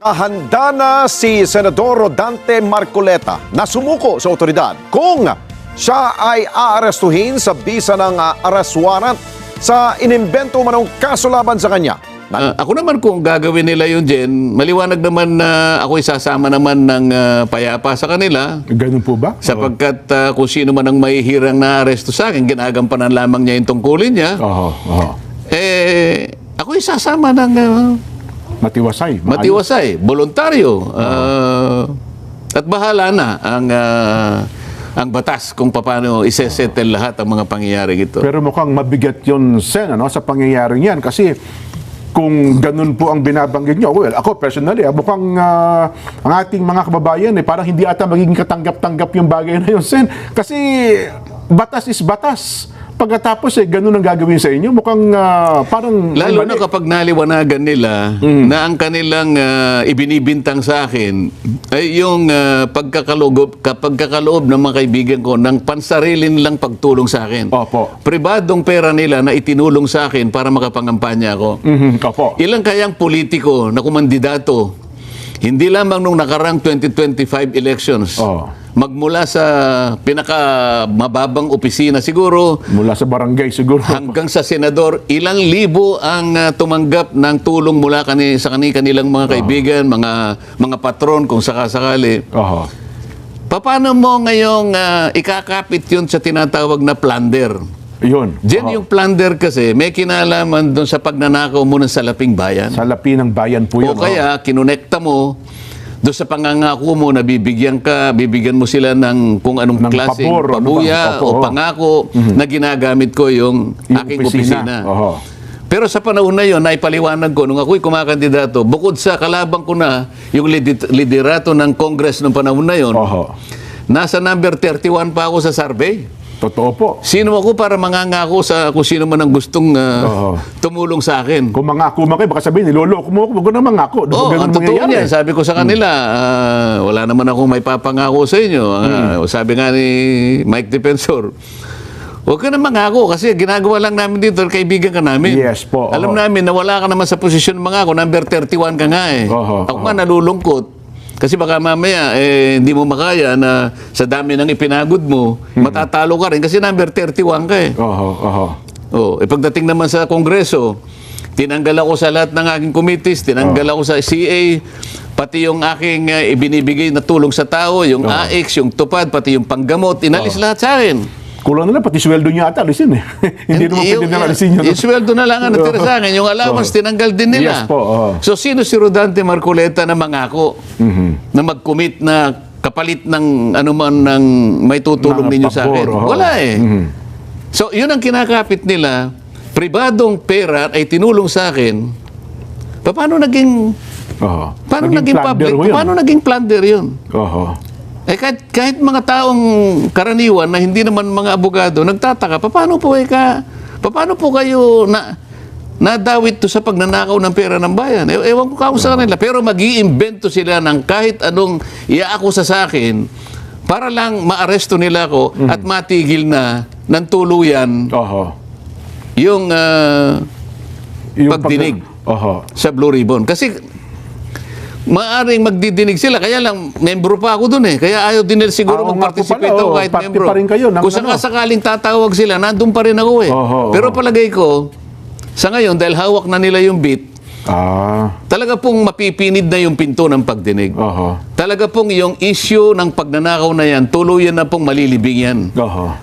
Handa na si Senador Rodante Marcoleta na sumuko sa otoridad kung siya ay aarestuhin sa bisa ng arrest warrant sa inimbento manong kaso laban sa kanya. Ako naman kung gagawin nila yun, Jen, maliwanag naman na ako isasama naman ng payapa sa kanila. Ganun po ba? Sapagkat kung sino man ang mahihirang na aresto sa akin, ginagampanan lamang niya yung tungkulin niya. Ako isasama ng Matiwasay. matiwasay, voluntaryo. At bahala na ang batas kung paano isesettle lahat ang mga pangyayari ito. Pero mukhang mabigat yun, Sen, ano, sa pangyayaring yan. Kasi kung ganun po ang binabanggit nyo, well, ako personally, mukhang ang ating mga kababayan, parang hindi ata magiging katanggap-tanggap yung bagay na yun, Sen. Kasi batas is batas. Pagkatapos ganun ang gagawin sa inyo, mukhang parang... Lalo na kapag naliwanagan nila na ang kanilang ibinibintang sa akin ay yung pagkakaloob ng mga kaibigan ko ng pansarili nilang pagtulong sa akin. Opo. Pribadong pera nila na itinulong sa akin para makapangampanya ako. Opo. Ilang kayang politiko na kumandidato, hindi lamang nung nakarang 2025 elections, magmula sa pinakamababang opisina siguro, Mula sa barangay siguro. hanggang sa senador, ilang libo ang tumanggap ng tulong mula sa kanilang mga kaibigan, mga patron kung sakasakali. Paano mo ngayong ikakapit yun sa tinatawag na plunder? Yun. Diyan yung plunder kasi may kinalaman doon sa pagnanakaw mo ng salaping bayan. Salapi ng bayan po yun. O kaya kinonekta mo doon sa pangangako mo na bibigyan mo sila ng kung anong klaseng pabor, pabuya o pangako na ginagamit ko yung aking opisina. Pero sa panahon na yun, naipaliwanag ko, nung ako'y kumakandidato, bukod sa kalabang ko na yung liderato ng Congress nung panahon na yun, nasa number 31 pa ako sa survey. Totoo po. Sino ako para mangangako sa kung sino man ang gustong tumulong sa akin? Kung mangako man kayo, baka sabihin, niloloko mo ako, wag ko na mangako. Ang totoo niyan. Sabi ko sa kanila, wala naman akong may papangako sa inyo. Sabi nga ni Mike Defensor, huwag ka na mangako kasi ginagawa lang namin dito, kaibigan ka namin. Yes po. Alam namin na wala ka naman sa posisyon mangako, number 31 ka nga eh. Ako nga nalulungkot. Kasi baka mamaya, hindi mo makaya na sa dami ng ipinagod mo, matatalo ka rin kasi number 31 ka eh. Pagdating naman sa Kongreso, tinanggal ako sa lahat ng aking committees, tinanggal ako sa CA, pati yung aking ibinibigay na tulong sa tao, yung AX, yung tupad, pati yung panggamot, inalis lahat sa akin. Kulang na lang, pati sweldo niya ata, alisin eh. Hindi naman pwede na alisin niya. Yung sweldo na lang ang natira sa akin, yung allowance, tinanggal din nila. Yes po. So, sino si Rodante Marcoleta na mangako na mag-commit na kapalit ng anuman ng may tutulong ninyo sa akin? Wala eh. So, yun ang kinakapit nila. Pribadong pera ay tinulong sa akin. Paano naging public? Paano naging plunder yun? Kahit mga taong karaniwan na hindi naman mga abogado, nagtataka, paano po kayo nadawit to sa pagnanakaw ng pera ng bayan? Ewan ko sa kanila. Pero mag-iimbento sila ng kahit anong iaakusa sa akin para lang maaresto nila ako at matigil na ng tuluyan yung pagdinig sa Blue Ribbon. Kasi maaring magdidinig sila. Kaya lang, membro pa ako dun eh. Kaya ayaw din nila siguro mag-participate ako kahit membro. Kung sakaling tatawag sila, nandun pa rin ako eh. Pero palagay ko, sa ngayon, dahil hawak na nila yung beat, talaga pong mapipinid na yung pinto ng pagdinig. Talaga pong yung issue ng pagnanakaw na yan, tuluyan na pong malilibing yan.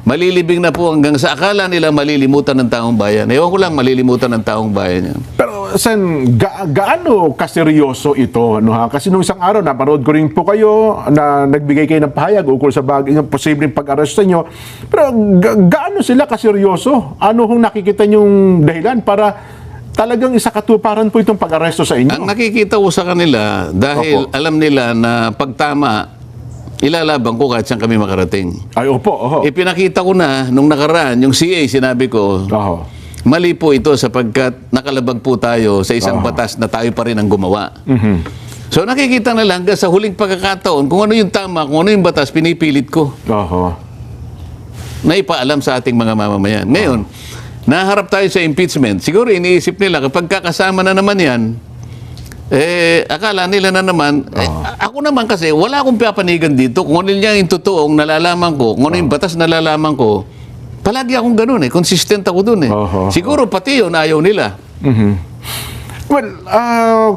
Malilibing na po hanggang sa akala nila malilimutan ng taong bayan. Ewan ko lang, malilimutan ng taong bayan yan. Pero, Sen, gaano kaseryoso ito? Ano, ha? Kasi nung isang araw, napanood ko rin po kayo na nagbigay kayo ng pahayag ukol sa yung posibleng pag-arrest nyo. Pero, gaano sila kaseryoso? Ano hong nakikita nyong dahilan para talagang isakatuparan po itong pag-aresto sa inyo? Ang nakikita ko sa kanila, dahil alam nila na pagtama, ilalaban ko kahit saan kami makarating. Ay, opo. Ipinakita ko na, nung nakaraan, yung CA, sinabi ko, mali po ito sapagkat nakalabag po tayo sa isang batas na tayo pa rin ang gumawa. So nakikita na lang sa huling pagkakataon, kung ano yung tama, kung ano yung batas, pinipilit ko. Na ipaalam sa ating mga mamamayan. Ngayon, naharap tayo sa impeachment. Siguro iniisip nila, kapag kakasama na naman yan, Akala nila na naman, ako naman kasi, wala akong papanigan dito. Kung ano yung totoong nalalaman ko, kung ano yung batas nalalaman ko, palagi akong ganun consistent ako dun Siguro pati yun, ayaw nila. Well,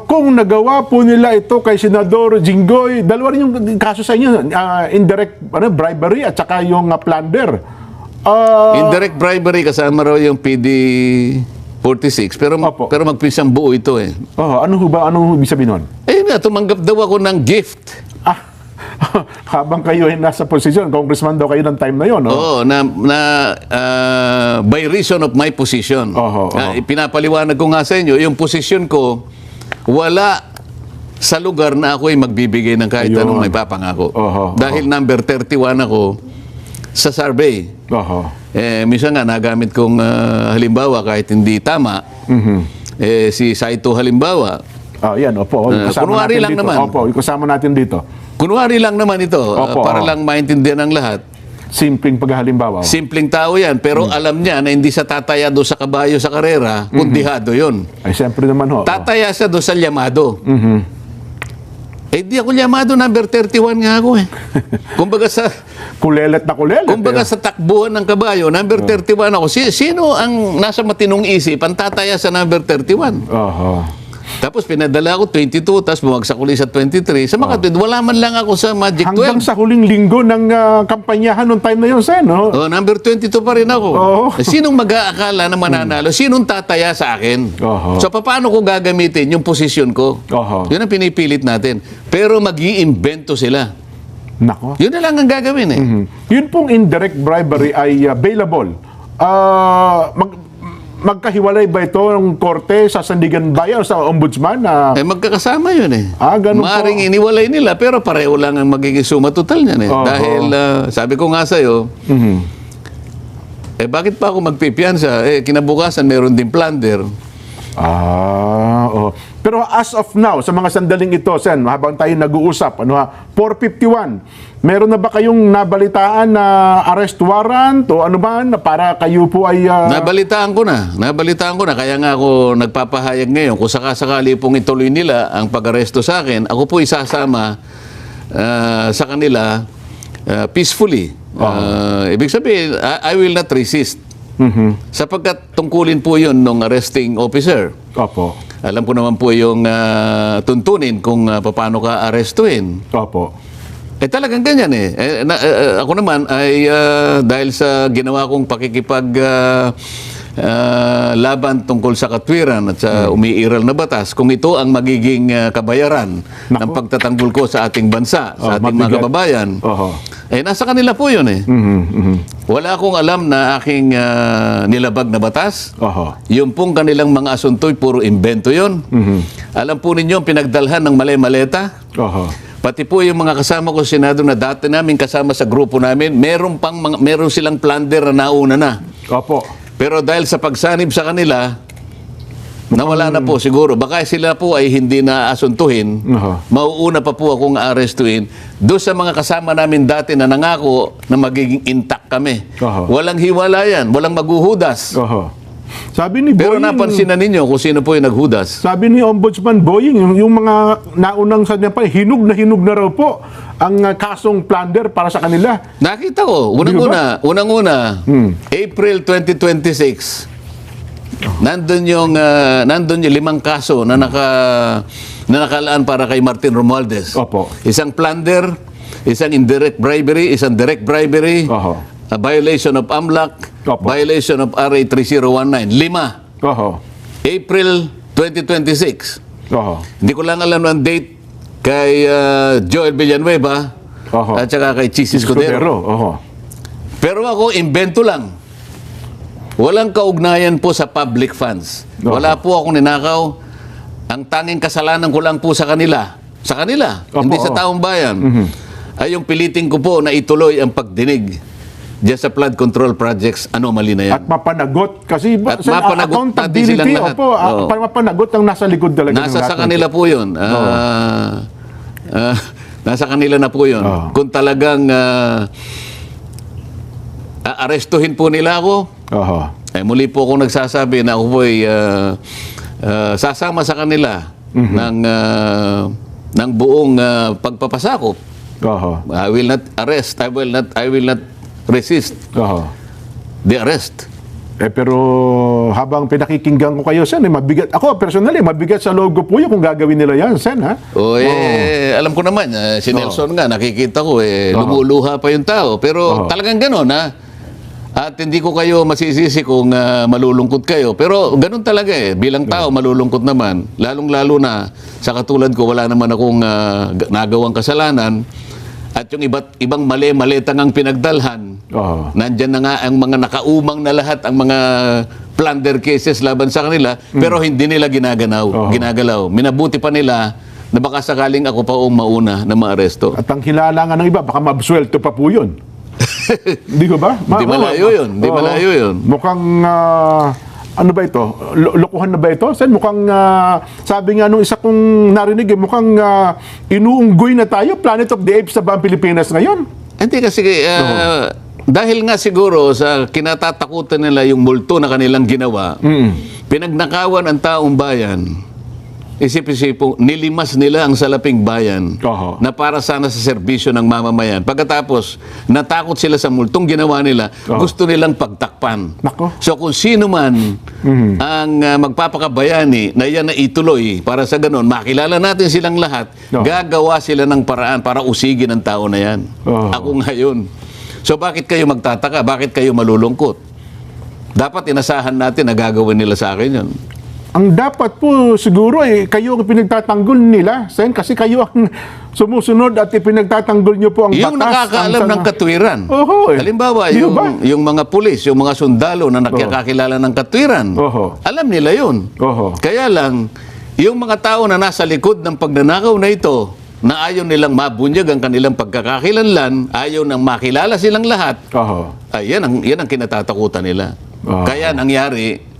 kung nagawa po nila ito kay Senador Jinggoy, dalawa rin yung kaso sa inyo, indirect bribery at saka yung plunder. Indirect bribery, kasama raw yung PD 46, pero magpisang buo ito Anong ibig sabihin nun? Tumanggap daw ako ng gift. Habang kayo ay nasa posisyon, congressman daw kayo ng time na yon, no? Oo, by reason of my position. Pinapaliwanag ko nga sa inyo, yung posisyon ko, wala sa lugar na ako ay magbibigay ng kahit anong may papangako. Dahil number 31 ako sa survey. Minsan nga, nagamit kong halimbawa kahit hindi tama, si Saito halimbawa. Yan, kunwari lang dito. naman. Kasama natin dito. Kunwari lang naman ito, para lang maintindihan ng lahat. Simpleng paghalimbawa. Simpleng tao yan, pero alam niya na hindi sa tataya doon sa kabayo sa karera, kundihado yun. Ay, siyempre naman Tataya siya doon sa llamado. Di ako llamado, number 31 nga ako Kumbaga sa... kulelet na kulelet. Kumbaga sa takbuhan ng kabayo, number 31 ako. Sino ang nasa matinong isip ang tataya sa number 31? Tapos pinadala ako 22, tapos bumagsak ulit sa 23. Sa mga wala man lang ako sa Magic 12. Hanggang sa huling linggo ng kampanyahan noong time na yun, Sen, no? Number 22 pa rin ako. Sinong mag-aakala na mananalo? Sinong tataya sa akin? So, paano ko gagamitin yung posisyon ko? Yun ang pinipilit natin. Pero mag-iimbento sila. Nako. Yun na lang ang gagawin Yun pong indirect bribery ay bailable. Magkahiwalay ba ito ng korte sa Sandigan Bayan o sa ombudsman? Magkakasama yun ganun Maaring iniwalay nila, pero pareho lang ang magiging suma total niyan Dahil, sabi ko nga sa'yo, bakit pa ako magpipiyansa? Kinabukasan, meron din plunder. Pero as of now, sa mga sandaling ito, Sen, habang tayo nag-uusap, 451, meron na ba kayong nabalitaan na arrest warrant o ano man para kayo po ay... Nabalitaan ko na. Kaya nga ako nagpapahayag ngayon. Kung sakasakali pong ituloy nila ang pag-aresto sa akin, ako po isasama sa kanila peacefully. Ibig sabihin, I will not resist. Sapagkat tungkulin po yun ng arresting officer. Alam ko naman po yung tuntunin kung paano ka arestuhin. Talagang ganyan ako naman ay dahil sa ginawa kong pakikipag laban tungkol sa katwiran at sa umiiral na batas, kung ito ang magiging kabayaran ng pagtatanggol ko sa ating bansa, sa ating mga kababayan, nasa kanila po yun Wala akong alam na aking nilabag na batas. Yung pong kanilang mga asunto'y puro invento yun. Alam po ninyo, pinagdalhan ng mali-maleta. Pati po yung mga kasama ko sa Senado na dati namin kasama sa grupo namin, meron silang plunder na nauna na. Pero dahil sa pagsanib sa kanila, nawala na po siguro. Baka sila po ay hindi na asuntuhin. Mauuna pa po akong arestuhin. Doon sa mga kasama namin dati na nangako na magiging intact kami. Walang hiwalayan, walang maghuhudas. Sabi ni Pero Boying, napansin na ninyo kung sino po yung naghudas. Sabi ni Ombudsman Boying, yung mga naunang sabi pa, hinug na raw po ang kasong plunder para sa kanila. Nakita ko, unang-una, April 2026, nandun yung 5 kaso na nakalaan para kay Martin Romualdez. Isang plunder, isang indirect bribery, isang direct bribery, a violation of AMLAC, violation of RA 3019. 5. April 2026. Hindi ko lang alam ang date kay Joel Villanueva at saka kay Chis Escudero. Pero ako, invento lang. Walang kaugnayan po sa public funds. Wala po akong ninakaw. Ang tanging kasalanan ko lang po sa kanila. Sa kanila, hindi sa taong bayan. Ay yung pilitin ko po na ituloy ang pagdinig diyan sa flood control projects, anomaly na yan. At mapanagot. Kasi At mapanagot natin silang lahat. Mapanagot ang nasa likod talaga. Nasa sa kanila po yun. Nasa kanila na po yun. Kung talagang aarestuhin po nila ako, muli po akong nagsasabi na ako po ay sasama sa kanila ng buong pagpapasakop. Oho. I will not arrest. I will not resist Oho. the arrest. Pero habang pinakikinggan ko kayo, Sen, mabigat. Ako, personally, mabigat sa logo po yun kung gagawin nila yan, Sen, ha? Alam ko naman, si Nelson nga, nakikita ko, lumuluha pa yung tao. Pero talagang gano'n, ha? At hindi ko kayo masisisi kung malulungkot kayo. Pero ganun talaga bilang tao, malulungkot naman. Lalong-lalo na, sa katulad ko, wala naman akong nagawang kasalanan. At yung ibang mali-malitang ang pinagdalhan, nandyan na nga ang mga nakaumang na lahat, ang mga plunder cases laban sa kanila, pero hindi nila ginagalaw. Minabuti pa nila na baka sakaling ako pa ang mauna na maaresto. At ang hilala nga ng iba, baka mabsuelto pa po yun. Hindi ko ba? Hindi malayo yun. Hindi malayo yun. Mukhang, ano ba ito? Lokohan na ba ito? Sen, mukhang, sabi nga nung isa kong narinig, mukhang inuunggoy na tayo, Planet of the Apes na ba ang Pilipinas ngayon? Hindi kasi, dahil nga siguro sa kinatatakutan nila yung multo na kanilang ginawa, pinagnakawan ang taong bayan, isip-isipo, nilimas nila ang salaping bayan na para sana sa serbisyo ng mamamayan. Pagkatapos, natakot sila sa multong ginawa nila, gusto nilang pagtakpan. Nako. So kung sino man ang magpapakabayani na yan na ituloy para sa ganon, makilala natin silang lahat, gagawa sila ng paraan para usigin ang tao na yan. Ako ngayon. So bakit kayo magtataka? Bakit kayo malulungkot? Dapat inasahan natin na gagawin nila sa akin yun. Ang dapat po siguro kayo ang pinagtatanggol nila, Sen, kasi kayo ang sumusunod at ipinagtatanggol nyo po ang batas. Yung nakakaalam ng katwiran. Halimbawa, yung mga pulis, yung mga sundalo na nakakakilala ng katwiran, alam nila yun. Kaya lang, yung mga tao na nasa likod ng pagnanakaw na ito, na ayaw nilang mabunyag ang kanilang pagkakakilanlan, ayaw nang makilala silang lahat, yan ang kinatatakutan nila. Kaya nangyari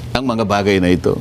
ang mga bagay na ito.